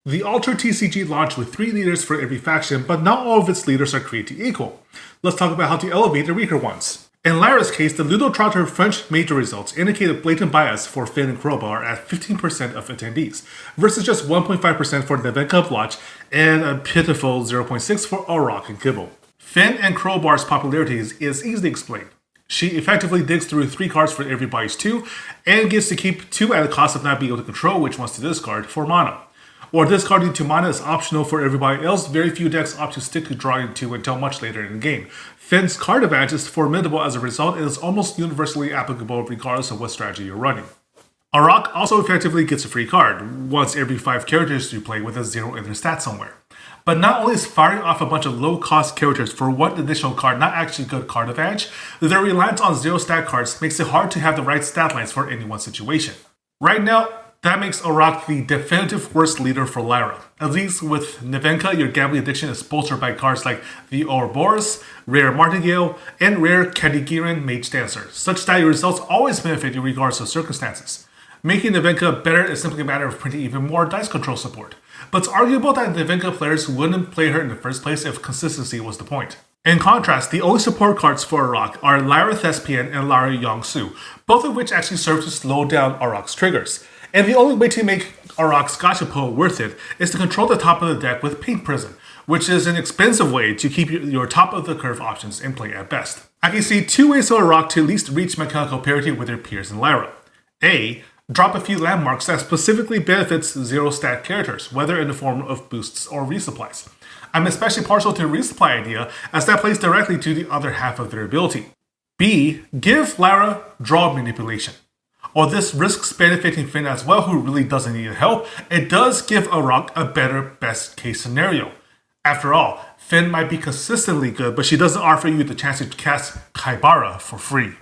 The Altered TCG launched with 3 leaders for every faction, but not all of its leaders are created equal. Let's talk about how to elevate the weaker ones. In Lyra's case, the Ludo Trotter French major results indicate a blatant bias for Finn and Crowbar at 15% of attendees, versus just 1.5% for Nevenka Blotch and a pitiful 0.6% for Auroch and Kibble. Finn and Crowbar's popularity is easily explained. She effectively digs through 3 cards for everybody's 2, and gets to keep 2 at the cost of not being able to control which ones to discard for mana. Or discarding 2 mana is optional for everybody else. Very few decks opt to stick to drawing 2 until much later in the game. Finn's card advantage is formidable as a result and is almost universally applicable regardless of what strategy you're running. Auroch also effectively gets a free card, once every 5 characters you play with a 0 in their stat somewhere. But not only is firing off a bunch of low-cost characters for one additional card not actually good card advantage, their reliance on 0 stat cards makes it hard to have the right stat lines for any one situation. Right now, that makes Auroch the definitive worst leader for Lyra. At least with Nevenka, your gambling addiction is bolstered by cards like the Ouroboros, rare Martingale, and rare Kadigiran Mage Dancer, such that your results always benefit you regardless of circumstances. Making Nevenka better is simply a matter of printing even more dice control support. But it's arguable that Nevenka players wouldn't play her in the first place if consistency was the point. In contrast, the only support cards for Auroch are Lyra Thespian and Lyra Yongsu, both of which actually serve to slow down Auroch's triggers. And the only way to make Auroch's Gotcha Pull worth it is to control the top of the deck with Paint Prison, which is an expensive way to keep your top of the curve options in play at best. I can see 2 ways for Auroch to at least reach mechanical parity with their peers in Lyra. A. Drop a few landmarks that specifically benefits 0 stat characters, whether in the form of boosts or resupplies. I'm especially partial to the resupply idea, as that plays directly to the other half of their ability. B. Give Lyra draw manipulation. While this risks benefiting Finn as well, who really doesn't need help, it does give Auroch a better best case scenario. After all, Finn might be consistently good, but she doesn't offer you the chance to cast Kaibara for free.